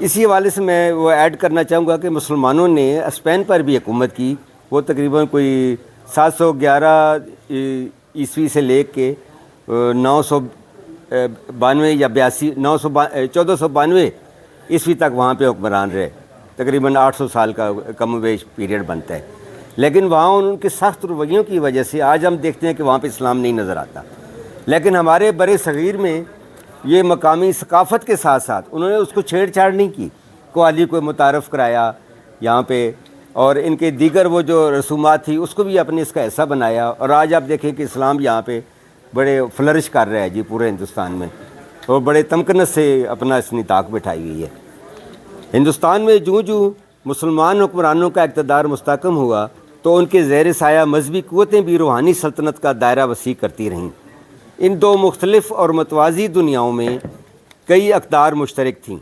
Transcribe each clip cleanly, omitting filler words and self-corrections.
اسی حوالے سے میں وہ ایڈ کرنا چاہوں گا کہ مسلمانوں نے اسپین پر بھی حکومت کی. وہ تقریباً کوئی 711 عیسوی سے لے کے 992 یا 1492 عیسوی تک وہاں پہ حکمران رہے. تقریباً 800 سال کا کم و بیش پیریڈ بنتا ہے. لیکن وہاں ان کے سخت رویوں کی وجہ سے آج ہم دیکھتے ہیں کہ وہاں پہ اسلام نہیں نظر آتا. لیکن ہمارے بر صغیر میں یہ مقامی ثقافت کے ساتھ ساتھ انہوں نے اس کو چھیڑ چھاڑ نہیں کی. قوالی کو متعارف کرایا یہاں پہ، اور ان کے دیگر وہ جو رسومات تھی اس کو بھی اپنے اس کا حصہ بنایا. اور آج آپ دیکھیں کہ اسلام یہاں پہ بڑے فلرش کر رہا ہے جی پورے ہندوستان میں، اور بڑے تمکنت سے اپنا اس نے طاق بٹھائی ہوئی ہے. ہندوستان میں جوں جوں مسلمان حکمرانوں کا اقتدار مستحکم ہوا تو ان کے زیر سایہ مذہبی قوتیں بھی روحانی سلطنت کا دائرہ وسیع کرتی رہیں. ان دو مختلف اور متوازی دنیاؤں میں کئی اقدار مشترک تھیں.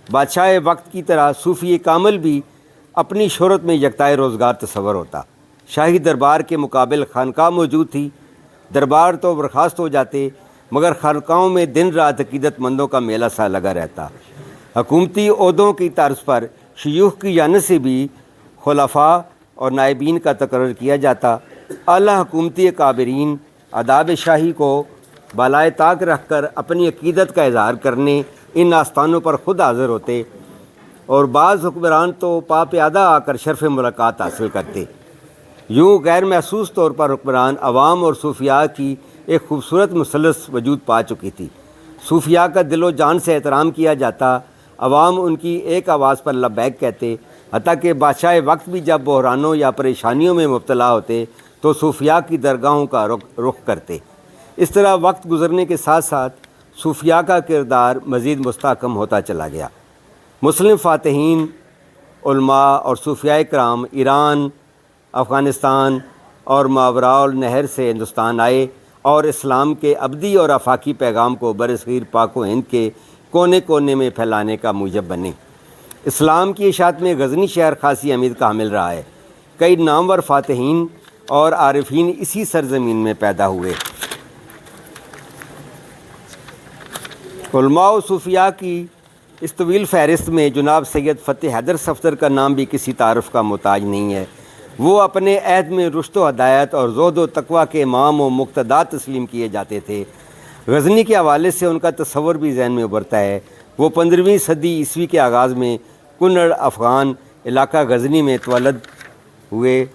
بادشاہ وقت کی طرح صوفی کامل بھی اپنی شہرت میں یکتائے روزگار تصور ہوتا. شاہی دربار کے مقابل خانقاہ موجود تھی. دربار تو برخاست ہو جاتے مگر خانقاہوں میں دن رات عقیدت مندوں کا میلہ سا لگا رہتا. حکومتی عہدوں کی طرز پر شیوخ کی جانب سے بھی خلفاء اور نائبین کا تقرر کیا جاتا. اعلیٰ حکومتی اکابرین آداب شاہی کو بالائے طاق رکھ کر اپنی عقیدت کا اظہار کرنے ان آستانوں پر خود حاضر ہوتے، اور بعض حکمران تو پا پیادہ آ کر شرف ملاقات حاصل کرتے. یوں غیر محسوس طور پر حکمران عوام اور صوفیاء کی ایک خوبصورت مثلث وجود پا چکی تھی. صوفیاء کا دل و جان سے احترام کیا جاتا، عوام ان کی ایک آواز پر لبیک کہتے، حتیٰ کہ بادشاہ وقت بھی جب بحرانوں یا پریشانیوں میں مبتلا ہوتے تو صوفیاء کی درگاہوں کا رخ کرتے. اس طرح وقت گزرنے کے ساتھ ساتھ صوفیاء کا کردار مزید مستحکم ہوتا چلا گیا. مسلم فاتحین، علماء اور صوفیاء کرام ایران، افغانستان اور ماوراء النہر سے ہندوستان آئے اور اسلام کے ابدی اور آفاقی پیغام کو برصغیر پاک و ہند کے کونے کونے میں پھیلانے کا موجب بنے. اسلام کی اشاعت میں غزنی شہر خاصی اہمیت کا حامل رہا ہے. کئی نامور فاتحین اور عارفین اسی سرزمین میں پیدا ہوئے. علماء و صوفیاء کی اس طویل فہرست میں جناب سید فتح حیدر صفدر کا نام بھی کسی تعارف کا محتاج نہیں ہے. وہ اپنے عہد میں رشد و ہدایت اور زہد و تقویٰ کے امام و مقتدا تسلیم کیے جاتے تھے. غزنی کے حوالے سے ان کا تصور بھی ذہن میں ابھرتا ہے. وہ 15ویں صدی عیسوی کے آغاز میں کنڑ افغان علاقہ غزنی میں تولد ہوئے.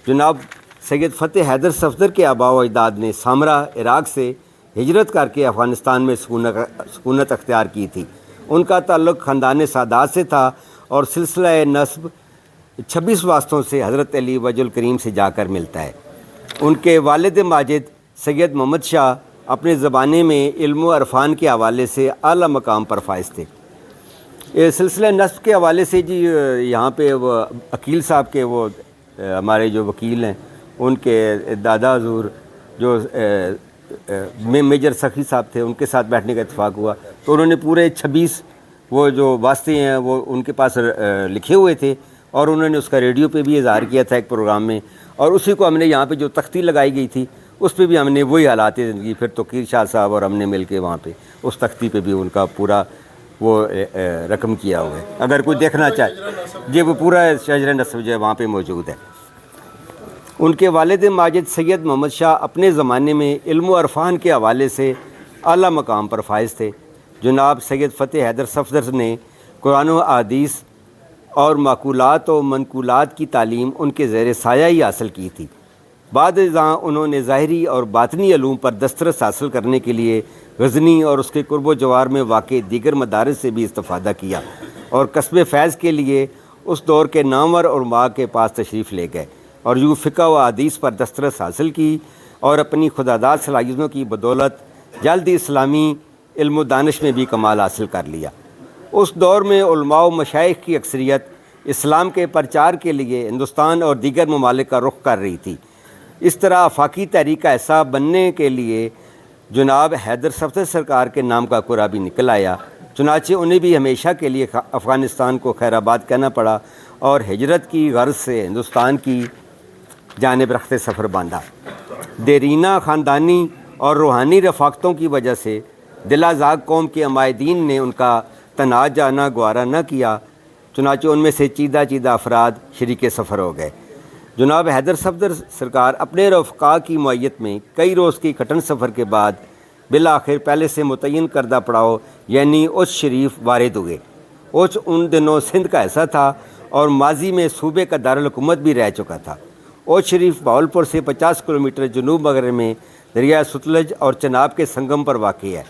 جناب سید فتح حیدر صفدر کے آباء و اجداد نے سامرا عراق سے ہجرت کر کے افغانستان میں سکونت اختیار کی تھی. ان کا تعلق خاندان سادات سے تھا اور سلسلہ نسب 26 واسطوں سے حضرت علی وجہ الکریم سے جا کر ملتا ہے. ان کے والد ماجد سید محمد شاہ اپنے زمانے میں علم و عرفان کے حوالے سے اعلیٰ مقام پر فائز تھے. سلسلہ نسب کے حوالے سے جی یہاں پہ وہ عقیل صاحب کے وہ ہمارے جو وکیل ہیں ان کے دادا حضور جو میجر سخی صاحب تھے ان کے ساتھ بیٹھنے کا اتفاق ہوا تو انہوں نے پورے 26 وہ جو واسطے ہیں وہ ان کے پاس لکھے ہوئے تھے اور انہوں نے اس کا ریڈیو پہ بھی اظہار کیا تھا ایک پروگرام میں. اور اسی کو ہم نے یہاں پہ جو تختی لگائی گئی تھی اس پہ بھی ہم نے وہی حالات زندگی پھر توقیر شاہ صاحب اور ہم نے مل کے وہاں پہ اس تختی پہ بھی ان کا پورا وہ رقم کیا ہوا ہے. اگر کوئی دیکھنا چاہے جی وہ پورا شجر نسب جو ہے وہاں پہ موجود ہے. ان کے والد ماجد سید محمد شاہ اپنے زمانے میں علم و عرفان کے حوالے سے اعلیٰ مقام پر فائز تھے. جناب سید فتح حیدر صفدر نے قرآن و احادیث اور معقولات و منقولات کی تعلیم ان کے زیر سایہ ہی حاصل کی تھی. بعد ازاں انہوں نے ظاہری اور باطنی علوم پر دسترس حاصل کرنے کے لیے غزنی اور اس کے قرب و جوار میں واقع دیگر مدارس سے بھی استفادہ کیا اور کسب فیض کے لیے اس دور کے نامور علماء کے پاس تشریف لے گئے اور یوں فقہ و حدیث پر دسترس حاصل کی اور اپنی خداداد صلاحیتوں کی بدولت جلد اسلامی علم و دانش میں بھی کمال حاصل کر لیا. اس دور میں علماء و مشائخ کی اکثریت اسلام کے پرچار کے لیے ہندوستان اور دیگر ممالک کا رخ کر رہی تھی. اس طرح آفاقی تحریک کا حصہ بننے کے لیے جناب حیدر صفدر سرکار کے نام کا قرا بھی نکل آیا. چنانچہ انہیں بھی ہمیشہ کے لیے افغانستان کو خیر آباد کہنا پڑا اور ہجرت کی غرض سے ہندوستان کی جانب رخت سفر باندھا. دیرینہ خاندانی اور روحانی رفاقتوں کی وجہ سے دل آزاد قوم کے عمائدین نے ان کا تنہا جانا گوارا نہ کیا، چنانچہ ان میں سے چیدہ چیدہ افراد شریک سفر ہو گئے۔ جناب حیدر صفدر سرکار اپنے رفقا کی معیت میں کئی روز کی کٹن سفر کے بعد بالآخر پہلے سے متعین کردہ پڑاؤ یعنی اوچھ شریف وارد ہوئے۔ اوچھ ان دنوں سندھ کا حصہ تھا اور ماضی میں صوبے کا دارالحکومت بھی رہ چکا تھا۔ اوچھ شریف بہاولپور سے 50 کلومیٹر جنوب مغرب میں دریائے ستلج اور چناب کے سنگم پر واقع ہے۔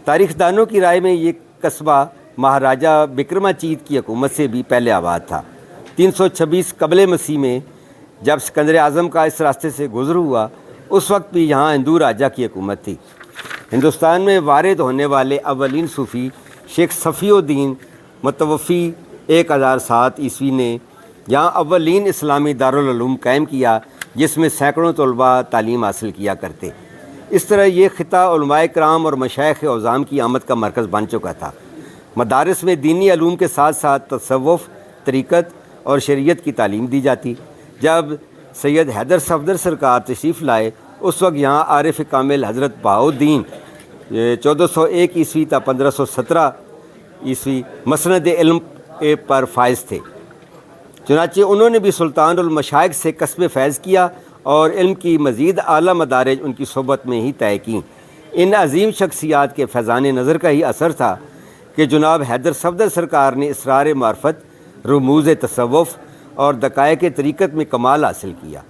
تاریخ دانوں کی رائے میں یہ قصبہ مہاراجہ بکرماچیت کی حکومت سے بھی پہلے آباد تھا۔ 326 قبل مسیح میں جب سکندر اعظم کا اس راستے سے گزر ہوا، اس وقت بھی یہاں ہندو راجہ کی حکومت تھی۔ ہندوستان میں وارد ہونے والے اولین صوفی شیخ صفی الدین متوفی 1007 عیسوی نے یہاں اولین اسلامی دارالعلوم قائم کیا، جس میں سینکڑوں طلباء تعلیم حاصل کیا کرتے۔ اس طرح یہ خطہ علماء کرام اور مشائخ عظام کی آمد کا مرکز بن چکا تھا۔ مدارس میں دینی علوم کے ساتھ ساتھ تصوف، طریقت اور شریعت کی تعلیم دی جاتی۔ جب سید حیدر صفدر سرکار تشریف لائے، اس وقت یہاں عارف کامل حضرت بہاؤالدین 1401 عیسوی تا 1517 عیسوی مسند علم پر فائز تھے۔ چنانچہ انہوں نے بھی سلطان المشائخ سے کسب فیض کیا اور علم کی مزید اعلیٰ مدارج ان کی صحبت میں ہی طے کیں۔ ان عظیم شخصیات کے فیضان نظر کا ہی اثر تھا کہ جناب حیدر صفدر سرکار نے اسرار معرفت، رموز تصوف اور دقائق طریقت میں کمال حاصل کیا۔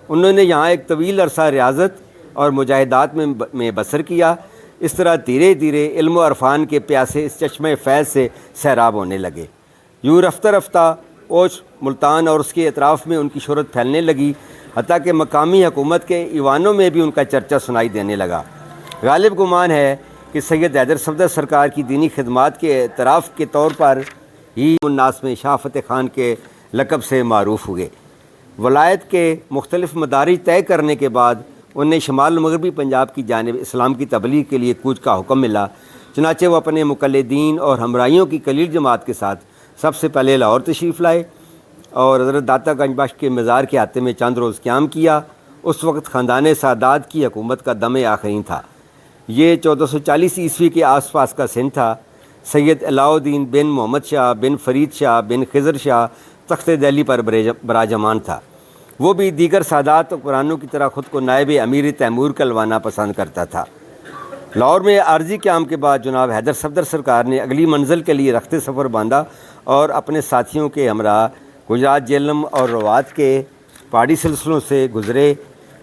انہوں نے یہاں ایک طویل عرصہ ریاضت اور مجاہدات میں بسر کیا۔ اس طرح دھیرے دھیرے علم و عرفان کے پیاسے اس چشمہ فیض سے سیراب ہونے لگے۔ یوں رفتہ رفتہ اوچھ، ملتان اور اس کے اطراف میں ان کی شہرت پھیلنے لگی، حتیٰ کہ مقامی حکومت کے ایوانوں میں بھی ان کا چرچا سنائی دینے لگا۔ غالب گمان ہے کہ سید حیدر صفدر سرکار کی دینی خدمات کے اعتراف کے طور پر ہی الناس میں شاہ فتح خان کے لقب سے معروف ہوئے۔ ولایت کے مختلف مدارج طے کرنے کے بعد انہیں شمال مغربی پنجاب کی جانب اسلام کی تبلیغ کے لیے کوچ کا حکم ملا۔ چنانچہ وہ اپنے مقلدین اور ہمراہیوں کی قلیل جماعت کے ساتھ سب سے پہلے لاہور تشریف لائے اور حضرت داتا گنج بخش کے مزار کے احاطے میں چند روز قیام کیا۔ اس وقت خاندان سادات کی حکومت کا دم آخرین تھا۔ یہ 1440 عیسوی کے آس پاس کا سن تھا۔ سید علاؤ الدین بن محمد شاہ بن فرید شاہ بن خضر شاہ تخت دہلی پر براجمان تھا۔ وہ بھی دیگر سادات و قرآنوں کی طرح خود کو نائب امیر تیمور کلوانا پسند کرتا تھا۔ لاہور میں عارضی قیام کے بعد جناب حیدر صفدر سرکار نے اگلی منزل کے لیے رخت سفر باندھا اور اپنے ساتھیوں کے ہمراہ گجرات جہلم اور روات کے پہاڑی سلسلوں سے گزرے۔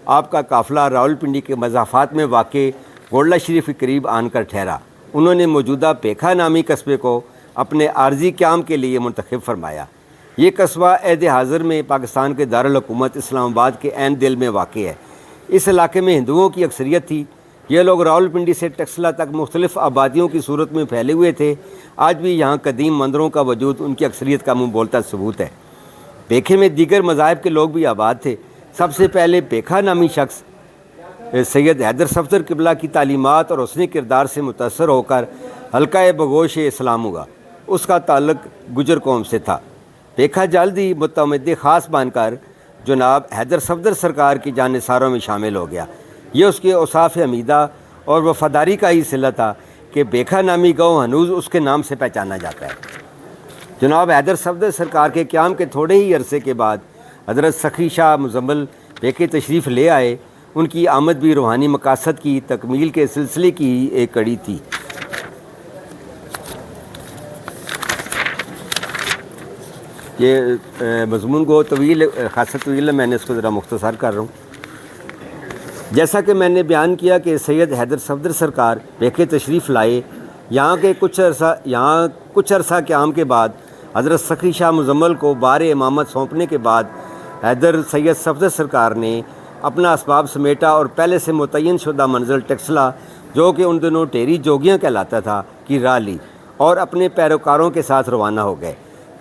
آپ کا قافلہ راولپنڈی کے مضافات میں واقع گولڈا شریف کے قریب آن کر ٹھہرا۔ انہوں نے موجودہ پیکھا نامی قصبے کو اپنے عارضی قیام کے لیے منتخب فرمایا۔ یہ قصبہ عہد حاضر میں پاکستان کے دارالحکومت اسلام آباد کے عین دل میں واقع ہے۔ اس علاقے میں ہندوؤں کی اکثریت تھی۔ یہ لوگ راولپنڈی سے ٹکسلا تک مختلف آبادیوں کی صورت میں پھیلے ہوئے تھے۔ آج بھی یہاں قدیم مندروں کا وجود ان کی اکثریت کا منہ بولتا ثبوت ہے۔ پیکھے میں دیگر مذاہب کے لوگ بھی آباد تھے۔ سب سے پہلے پیکھا نامی شخص سید حیدر صفدر قبلہ کی تعلیمات اور حسن کردار سے متاثر ہو کر حلقہ بگوش اسلام ہوا۔ اس کا تعلق گجر قوم سے تھا۔ پیکھا جلد ہی متعمد خاص بن کر جناب حیدر صفدر سرکار کی جانثاروں میں شامل ہو گیا۔ یہ اس کے اوصاف حمیدہ اور وفاداری کا ہی صلہ تھا کہ پیکھا نامی گاؤں ہنوز اس کے نام سے پہچانا جاتا ہے۔ جناب حیدر صفدر سرکار کے قیام کے تھوڑے ہی عرصے کے بعد حضرت سخی شاہ مزمل پیکھے تشریف لے آئے۔ ان کی آمد بھی روحانی مقاصد کی تکمیل کے سلسلے کی ہی ایک کڑی تھی۔ یہ مضمون کو خاصا طویل ہے، میں نے اس کو ذرا مختصر کر رہا ہوں۔ جیسا کہ میں نے بیان کیا کہ سید حیدر صفدر سرکار پیکھے تشریف لائے، یہاں کچھ عرصہ قیام کے بعد حضرت سخی شاہ مزمل کو بار امامت سونپنے کے بعد حیدر سید صفدر سرکار نے اپنا اسباب سمیٹا اور پہلے سے متعین شدہ منزل ٹکسلا، جو کہ ان دنوں ٹیری جوگیاں کہلاتا تھا، کی راہ لی اور اپنے پیروکاروں کے ساتھ روانہ ہو گئے۔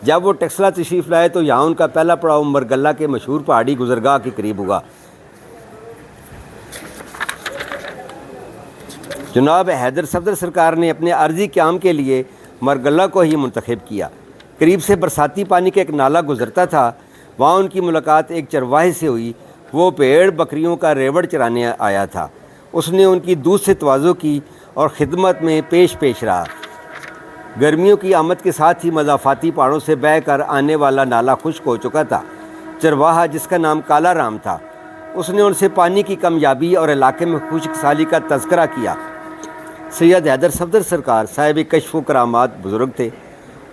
جب وہ ٹکسلا تشریف لائے تو یہاں ان کا پہلا پڑاؤ مرگلہ کے مشہور پہاڑی گزرگاہ کے قریب ہوا۔ جناب حیدر صفدر سرکار نے اپنے عارضی قیام کے لیے مرگلہ کو ہی منتخب کیا۔ قریب سے برساتی پانی کا ایک نالہ گزرتا تھا، وہاں ان کی ملاقات ایک چرواہے سے ہوئی۔ وہ بھیڑ بکریوں کا ریوڑ چرانے آیا تھا۔ اس نے ان کی دودھ سے تواضع کی اور خدمت میں پیش رہا۔ گرمیوں کی آمد کے ساتھ ہی مضافاتی پہاڑوں سے بہہ کر آنے والا نالا خشک ہو چکا تھا۔ چرواہا، جس کا نام کالا رام تھا، اس نے ان سے پانی کی کمیابی اور علاقے میں خشک سالی کا تذکرہ کیا۔ سید حیدر صفدر سرکار صاحب کشف و کرامات بزرگ تھے۔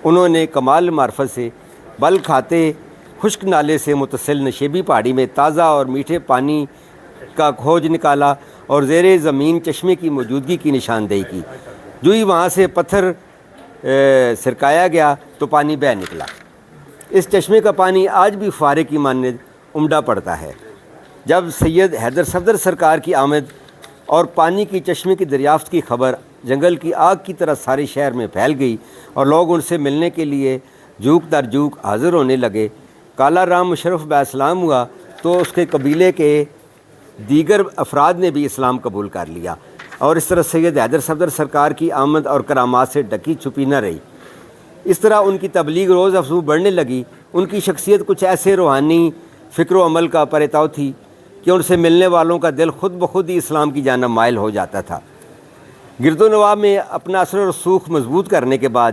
انہوں نے کمال معرفت سے بل کھاتے خشک نالے سے متصل نشیبی پہاڑی میں تازہ اور میٹھے پانی کا کھوج نکالا اور زیر زمین چشمے کی موجودگی کی نشاندہی کی۔ جو ہی وہاں سے پتھر سرکایا گیا تو پانی بہہ نکلا۔ اس چشمے کا پانی آج بھی فوارے کی مانند امڈا پڑتا ہے۔ جب سید حیدر صفدر سرکار کی آمد اور پانی کی چشمے کی دریافت کی خبر جنگل کی آگ کی طرح سارے شہر میں پھیل گئی اور لوگ ان سے ملنے کے لیے جھوک در جھوک حاضر ہونے لگے، کالا رام مشرف علیہ السلام ہوا تو اس کے قبیلے کے دیگر افراد نے بھی اسلام قبول کر لیا، اور اس طرح سید حیدر صفدر سرکار کی آمد اور کرامات سے ڈھکی چھپی نہ رہی۔ اس طرح ان کی تبلیغ روز افزوں بڑھنے لگی۔ ان کی شخصیت کچھ ایسے روحانی فکر و عمل کا پرتاؤ تھی کہ ان سے ملنے والوں کا دل خود بخود ہی اسلام کی جانب مائل ہو جاتا تھا۔ گرد و نواح میں اپنا اثر و رسوخ مضبوط کرنے کے بعد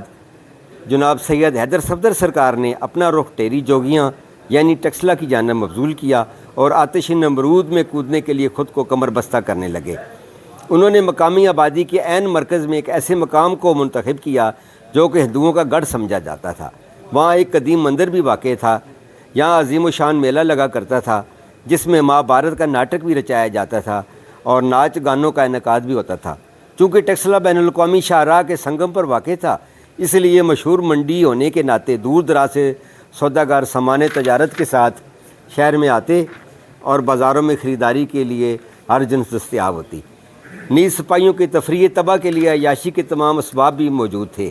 جناب سید حیدر صفدر سرکار نے اپنا رخ ٹیری جوگیاں یعنی ٹکسلا کی جانب مبذول کیا اور آتش نمرود میں کودنے کے لیے خود کو کمر بستہ کرنے لگے۔ انہوں نے مقامی آبادی کے عین مرکز میں ایک ایسے مقام کو منتخب کیا جو کہ ہندوؤں کا گڑھ سمجھا جاتا تھا۔ وہاں ایک قدیم مندر بھی واقع تھا۔ یہاں عظیم و شان میلہ لگا کرتا تھا جس میں مہابھارت کا ناٹک بھی رچایا جاتا تھا اور ناچ گانوں کا انعقاد بھی ہوتا تھا۔ چونکہ ٹکسلا بین الاقوامی شاہراہ کے سنگم پر واقع تھا، اس لیے مشہور منڈی ہونے کے ناطے دور دراز سے سوداگر سامان تجارت کے ساتھ شہر میں آتے اور بازاروں میں خریداری کے لیے ہر جنس دستیاب ہوتی۔ نیز سپاہیوں کی تفریح طبع کے لیے عیاشی کے تمام اسباب بھی موجود تھے۔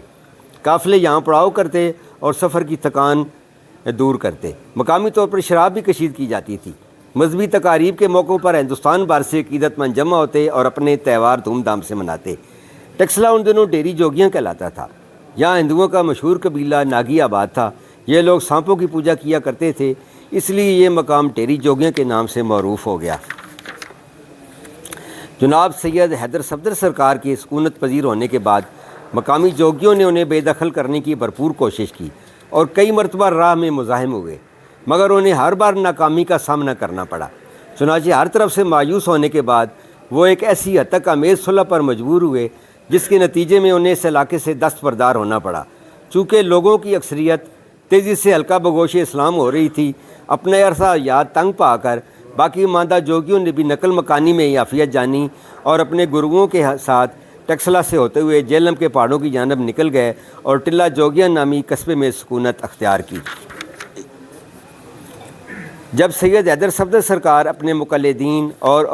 قافلے یہاں پڑاؤ کرتے اور سفر کی تھکان دور کرتے۔ مقامی طور پر شراب بھی کشید کی جاتی تھی۔ مذہبی تقاریب کے موقعوں پر ہندوستان بھر سے عقیدت مند جمع ہوتے اور اپنے تہوار دھوم دھام سے مناتے۔ ٹکسلا ان دنوں ڈیری جوگیاں کہلاتا تھا۔ یہاں ہندوؤں کا مشہور قبیلہ ناگی آباد تھا۔ یہ لوگ سانپوں کی پوجا کیا کرتے تھے، اس لیے یہ مقام ٹیری جوگیاں کے نام سے معروف ہو گیا۔ جناب سید حیدر صفدر سرکار کے سکونت پذیر ہونے کے بعد مقامی جوگیوں نے انہیں بے دخل کرنے کی بھرپور کوشش کی اور کئی مرتبہ راہ میں مزاحم ہوئے، مگر انہیں ہر بار ناکامی کا سامنا کرنا پڑا۔ چنانچہ ہر طرف سے مایوس ہونے کے بعد وہ ایک ایسی حد تک امیز صلح پر مجبور ہوئے جس کے نتیجے میں انہیں اس علاقے سے دستبردار ہونا پڑا۔ چونکہ لوگوں کی اکثریت تیزی سے حلقہ بگوش اسلام ہو رہی تھی، اپنے عرصہ یاد تنگ پا کر باقی ماندہ جوگیوں نے بھی نقل مکانی میں عافیت جانی اور اپنے گروؤں کے ساتھ ٹکسلا سے ہوتے ہوئے جہلم کے پہاڑوں کی جانب نکل گئے اور ٹلہ جوگیاں نامی قصبے میں سکونت اختیار کی۔ جب سید حیدر صفدر سرکار اپنے مقلدین اور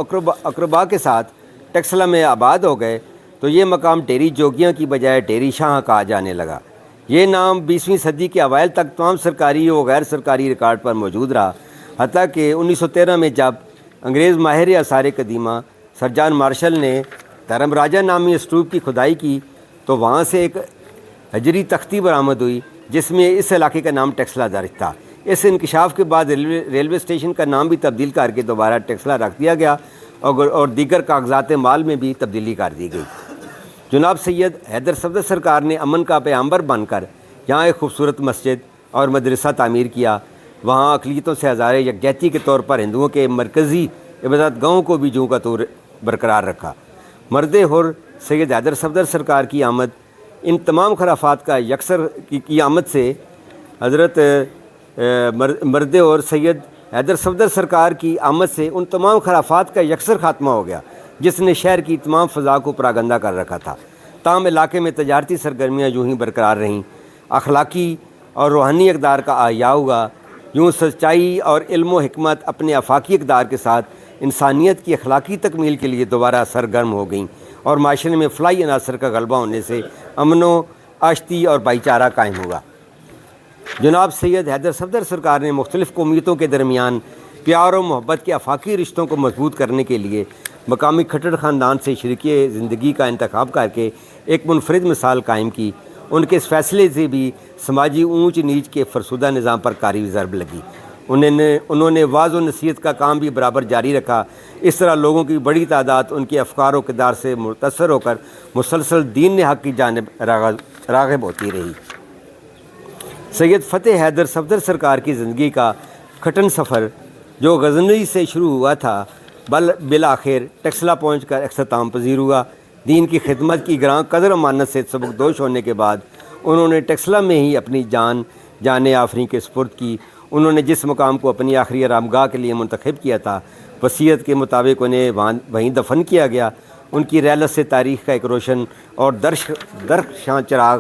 اقربا کے ساتھ ٹکسلا میں آباد ہو گئے تو یہ مقام ٹیری جوگیاں کی بجائے ٹیری شاہ کہا جانے لگا۔ یہ نام 20ویں صدی کے اوائل تک تمام سرکاری و غیر سرکاری ریکارڈ پر موجود رہا، حتیٰ کہ 1913 میں جب انگریز ماہر آثار قدیمہ سر جان مارشل نے دھرم راجہ نامی اسٹوپ کی کھدائی کی تو وہاں سے ایک حجری تختی برآمد ہوئی جس میں اس علاقے کا نام ٹکسلا درج تھا۔ اس انکشاف کے بعد ریلوے اسٹیشن کا نام بھی تبدیل کر کے دوبارہ ٹکسلا رکھ دیا گیا اور دیگر کاغذات مال میں بھی تبدیلی کر دی گئی۔ جناب سید حیدر صفدر سرکار نے امن کا پیغمبر بن کر یہاں ایک خوبصورت مسجد اور مدرسہ تعمیر کیا۔ وہاں اقلیتوں سے ہزارے یکجہتی کے طور پر ہندوؤں کے مرکزی عبادت گاہوں کو بھی جوں کا طور برقرار رکھا۔ مرد حر سید حیدر صفدر سرکار کی آمد ان تمام خرافات کا کی آمد سے حضرت مرد حر سید حیدر صفدر سرکار کی آمد سے ان تمام خرافات کا یکسر خاتمہ ہو گیا جس نے شہر کی تمام فضا کو پراگندہ کر رکھا تھا۔ تاہم علاقے میں تجارتی سرگرمیاں یوں ہی برقرار رہیں، اخلاقی اور روحانی اقدار کا احیاء ہوا۔ یوں سچائی اور علم و حکمت اپنے آفاقی اقدار کے ساتھ انسانیت کی اخلاقی تکمیل کے لیے دوبارہ سرگرم ہو گئیں اور معاشرے میں فلاحی عناصر کا غلبہ ہونے سے امن و آشتی اور بھائی چارہ قائم ہوا۔ جناب سید حیدر صفدر سرکار نے مختلف قومیتوں کے درمیان پیار و محبت کے آفاقی رشتوں کو مضبوط کرنے کے لیے مقامی کھٹر خاندان سے شریکی زندگی کا انتخاب کر کے ایک منفرد مثال قائم کی۔ ان کے اس فیصلے سے بھی سماجی اونچ نیچ کے فرسودہ نظام پر کاری ضرب لگی۔ انہوں نے واعظ و نصیحت کا کام بھی برابر جاری رکھا۔ اس طرح لوگوں کی بڑی تعداد ان کے افکار و کردار سے متاثر ہو کر مسلسل دین حق کی جانب راغب ہوتی رہی۔ سید فتح حیدر صفدر سرکار کی زندگی کا کھٹن سفر جو غزنوی سے شروع ہوا تھا بالآخر ٹیکسلا پہنچ کر اختتام پذیر ہوا۔ دین کی خدمت کی گراں قدر امانت سے سبکدوش ہونے کے بعد انہوں نے ٹیکسلا میں ہی اپنی جان آفریں کے سپرد کی۔ انہوں نے جس مقام کو اپنی آخری آرامگاہ کے لیے منتخب کیا تھا، وصیت کے مطابق انہیں وہیں دفن کیا گیا۔ ان کی رحلت سے تاریخ کا ایک روشن اور درخشاں چراغ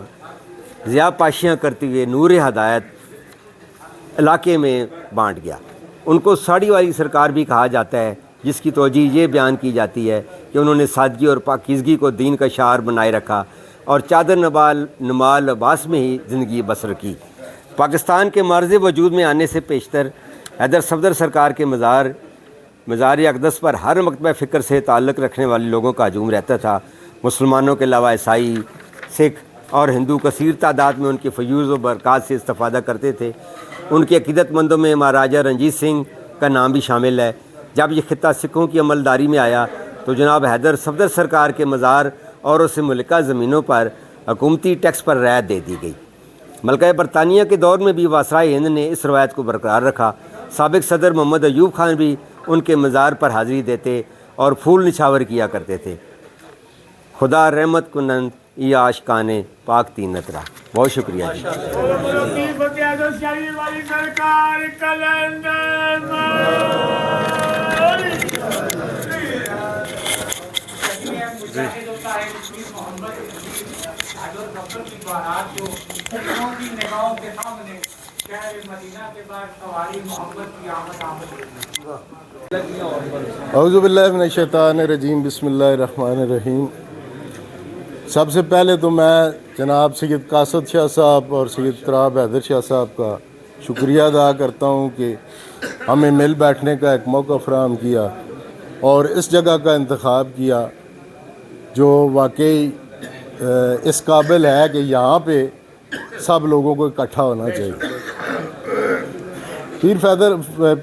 ضیاء پاشیاں کرتے ہوئے نور ہدایت علاقے میں بانٹ گیا۔ ان کو ساڑی والی سرکار بھی کہا جاتا ہے، جس کی توجہ یہ بیان کی جاتی ہے کہ انہوں نے سادگی اور پاکیزگی کو دین کا شعار بنائے رکھا اور چادر نمال لباس میں ہی زندگی بسر کی۔ پاکستان کے معرض وجود میں آنے سے پیشتر حیدر صفدر سرکار کے مزار اقدس پر ہر مکتبہ فکر سے تعلق رکھنے والے لوگوں کا ہجوم رہتا تھا۔ مسلمانوں کے علاوہ عیسائی، سکھ اور ہندو کثیر تعداد میں ان کے فیوز و برکات سے استفادہ کرتے تھے۔ ان کے عقیدت مندوں میں مہاراجہ رنجیت سنگھ کا نام بھی شامل ہے۔ جب یہ خطہ سکھوں کی عملداری میں آیا تو جناب حیدر صفدر سرکار کے مزار اور اسے ملکہ زمینوں پر حکومتی ٹیکس پر رعایت دے دی گئی۔ ملکہ برطانیہ کے دور میں بھی واسرائے ہند نے اس روایت کو برقرار رکھا۔ سابق صدر محمد ایوب خان بھی ان کے مزار پر حاضری دیتے اور پھول نچھاور کیا کرتے تھے۔ خدا رحمت کنند ای عاشقان پاک تینت رہا۔ بہت شکریہ جی۔ اعوذ باللہ من الشیطان الرجیم، بسم اللہ الرحمن الرحیم۔ سب سے پہلے تو میں جناب سید قاصد شاہ صاحب اور سید تراب حیدر شاہ صاحب کا شکریہ ادا کرتا ہوں کہ ہمیں مل بیٹھنے کا ایک موقع فراہم کیا اور اس جگہ کا انتخاب کیا جو واقعی اس قابل ہے کہ یہاں پہ سب لوگوں کو اکٹھا ہونا چاہیے۔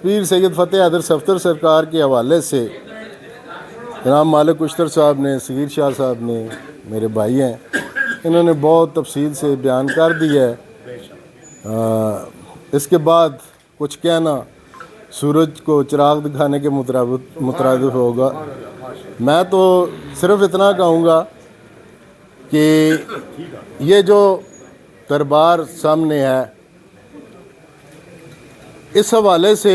پیر سید فتح حیدر صفدر سرکار کے حوالے سے جناب مالک اشتر صاحب نے، صغیر شاہ صاحب نے، میرے بھائی ہیں، انہوں نے بہت تفصیل سے بیان کر دیا ہے۔ اس کے بعد کچھ کہنا سورج کو چراغ دکھانے کے مترادف ہوگا۔ میں تو صرف اتنا کہوں گا کہ یہ جو دربار سامنے ہے، اس حوالے سے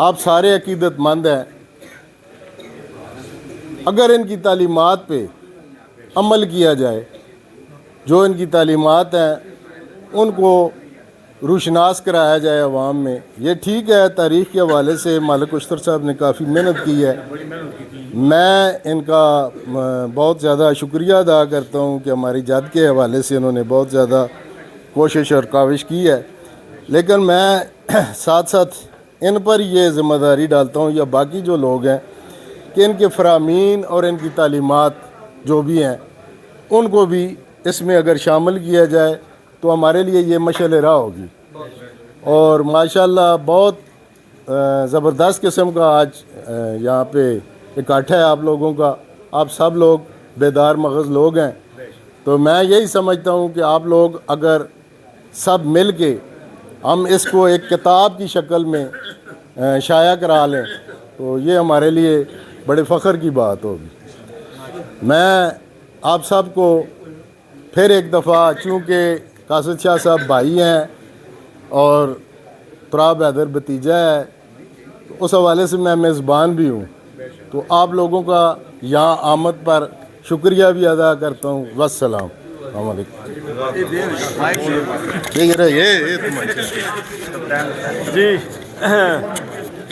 آپ سارے عقیدت مند ہیں، اگر ان کی تعلیمات پہ عمل کیا جائے، جو ان کی تعلیمات ہیں ان کو روشناس کرایا جائے عوام میں۔ یہ ٹھیک ہے، تاریخ کے حوالے سے مالک اشتر صاحب نے کافی محنت کی ہے، میں ان کا بہت زیادہ شکریہ ادا کرتا ہوں کہ ہماری جد کے حوالے سے انہوں نے بہت زیادہ کوشش اور کاوش کی ہے، لیکن میں ساتھ ساتھ ان پر یہ ذمہ داری ڈالتا ہوں یا باقی جو لوگ ہیں کہ ان کے فرامین اور ان کی تعلیمات جو بھی ہیں ان کو بھی اس میں اگر شامل کیا جائے تو ہمارے لیے یہ مشعل راہ ہوگی۔ اور ماشاءاللہ بہت زبردست قسم کا آج یہاں پہ اکٹھا ہے آپ لوگوں کا، آپ سب لوگ بیدار مغز لوگ ہیں، تو میں یہی سمجھتا ہوں کہ آپ لوگ اگر سب مل کے ہم اس کو ایک کتاب کی شکل میں شائع کرا لیں تو یہ ہمارے لیے بڑے فخر کی بات ہوگی۔ میں آپ سب کو پھر ایک دفعہ، چونکہ قاصد شاہ صاحب بھائی ہیں اور تراب حیدر بھتیجا ہے، اس حوالے سے میں میزبان بھی ہوں، تو آپ لوگوں کا یہاں آمد پر شکریہ بھی ادا کرتا ہوں۔ والسلام علیکم۔ جی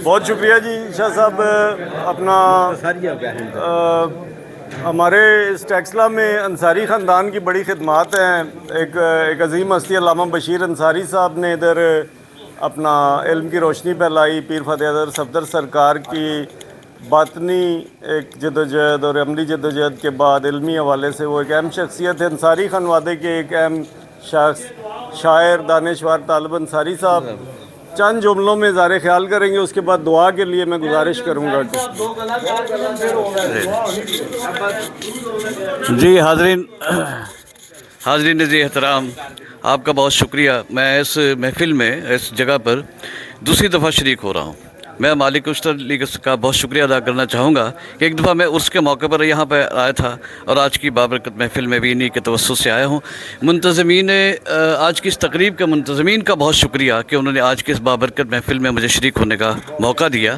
بہت شکریہ جی شاہ صاحب۔ اپنا ہمارے اس ٹیکسلا میں انصاری خاندان کی بڑی خدمات ہیں۔ ایک عظیم ہستی علامہ بشیر انصاری صاحب نے ادھر اپنا علم کی روشنی پھیلائی۔ پیر فتح حیدر صفدر سرکار کی باطنی ایک جدوجہد اور عملی جدوجہد کے بعد علمی حوالے سے وہ ایک اہم شخصیت ہے۔ انصاری خانوادے کے ایک اہم شخص شاعر دانشور طالب انصاری صاحب چند جملوں میں اظہار خیال کریں گے، اس کے بعد دعا کے لیے میں گزارش کروں گا۔ جی حاضرین، حاضرین عزیز احترام، آپ کا بہت شکریہ۔ میں اس محفل میں اس جگہ پر دوسری دفعہ شریک ہو رہا ہوں۔ میں مالک اشتر لیگ کا بہت شکریہ ادا کرنا چاہوں گا کہ ایک دفعہ میں عرس کے موقع پر یہاں پہ آیا تھا اور آج کی بابرکت محفل میں بھی انہی کے توسط سے آیا ہوں۔ منتظمین آج کی اس تقریب کے منتظمین کا بہت شکریہ کہ انہوں نے آج کی اس بابرکت محفل میں مجھے شریک ہونے کا موقع دیا۔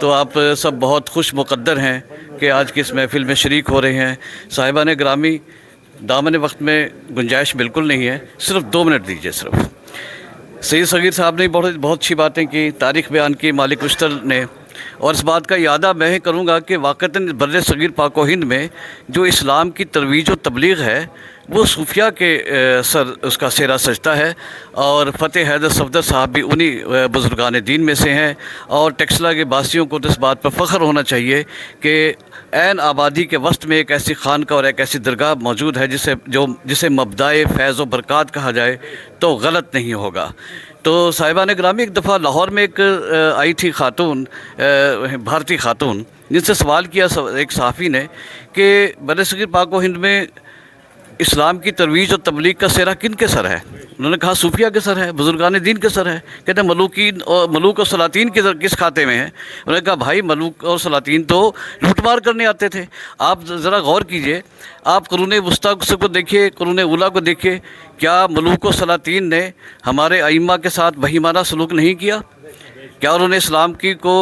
تو آپ سب بہت خوش مقدر ہیں کہ آج کی اس محفل میں شریک ہو رہے ہیں۔ صاحبان گرامی، دامن وقت میں گنجائش بالکل نہیں ہے، صرف 2 منٹ دیجیے صرف۔ سید صغیر صاحب نے بہت اچھی باتیں کی، تاریخ بیان کی مالک اشتر نے، اور اس بات کا اعادہ میں کروں گا کہ واقعتاً بر صغیر پاک و ہند میں جو اسلام کی ترویج و تبلیغ ہے وہ صوفیہ کے سر اس کا سیرا سجتا ہے، اور فتح حیدر صفدر صاحب بھی انہی بزرگان دین میں سے ہیں، اور ٹیکسلا کے باسیوں کو تو اس بات پر فخر ہونا چاہیے کہ عین آبادی کے وسط میں ایک ایسی خانقاہ اور ایک ایسی درگاہ موجود ہے جسے مبدائے فیض و برکات کہا جائے تو غلط نہیں ہوگا۔ تو صاحبان گرامی، ایک دفعہ لاہور میں ایک آئی تھی خاتون، بھارتی خاتون، جن سے سوال کیا ایک صحافی نے کہ برصغیر پاک و ہند میں اسلام کی ترویج اور تبلیغ کا سہرا کن کے سر ہے؟ انہوں نے کہا صوفیہ کے سر ہے، بزرگان دین کے سر ہے۔ کہتے ہیں ملوک اور سلاطین کس کھاتے میں ہیں؟ انہوں نے کہا بھائی ملوک اور سلاطین تو لوٹ مار کرنے آتے تھے۔ آپ ذرا غور کیجئے، آپ قرون وسطیٰ کو دیکھیے، قرون اولیٰ کو دیکھیے، کیا ملوک و سلاطین نے ہمارے ائمہ کے ساتھ بہیمانہ سلوک نہیں کیا؟ کیا انہوں نے اسلام کو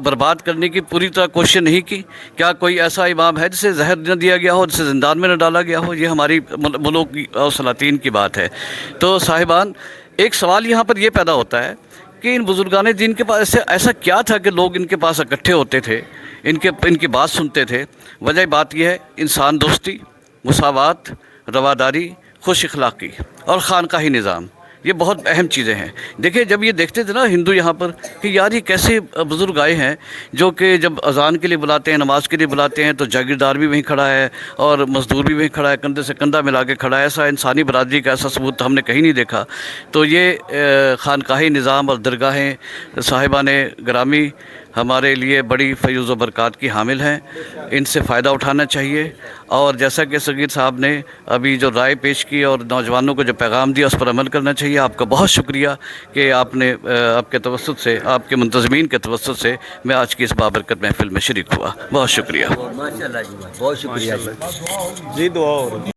برباد کرنے کی پوری طرح کوشش نہیں کی؟ کیا کوئی ایسا امام ہے جسے زہر نہ دیا گیا ہو، جسے زندان میں نہ ڈالا گیا ہو؟ یہ ہماری ملوک اور سلاطین کی بات ہے۔ تو صاحبان، ایک سوال یہاں پر یہ پیدا ہوتا ہے کہ ان بزرگان دین کے پاس ایسا کیا تھا کہ لوگ ان کے پاس اکٹھے ہوتے تھے، ان کی بات سنتے تھے؟ وجہ بات یہ ہے انسان دوستی، مساوات، رواداری، خوش اخلاقی اور خانقاہی نظام۔ یہ بہت اہم چیزیں ہیں۔ دیکھیں، جب یہ دیکھتے تھے نا ہندو یہاں پر کہ یار یہ کیسے بزرگ آئے ہیں جو کہ جب اذان کے لیے بلاتے ہیں، نماز کے لیے بلاتے ہیں تو جاگیردار بھی وہیں کھڑا ہے اور مزدور بھی وہیں کھڑا ہے، کندھے سے کندھا ملا کے کھڑا ہے۔ ایسا انسانی برادری کا ایسا ثبوت ہم نے کہیں نہیں دیکھا۔ تو یہ خانقاہی نظام اور درگاہیں صاحبان گرامی ہمارے لیے بڑی فیض و برکات کی حامل ہیں، ان سے فائدہ اٹھانا چاہیے۔ اور جیسا کہ صغیر صاحب نے ابھی جو رائے پیش کی اور نوجوانوں کو جو پیغام دیا اس پر عمل کرنا چاہیے۔ آپ کا بہت شکریہ کہ آپ کے توسط سے، آپ کے منتظمین کے توسط سے میں آج کی اس بابرکت محفل میں شریک ہوا۔ بہت شکریہ۔ ماشاء اللہ جی، بہت شکریہ جی۔ جی دعا ہو رہی ہے۔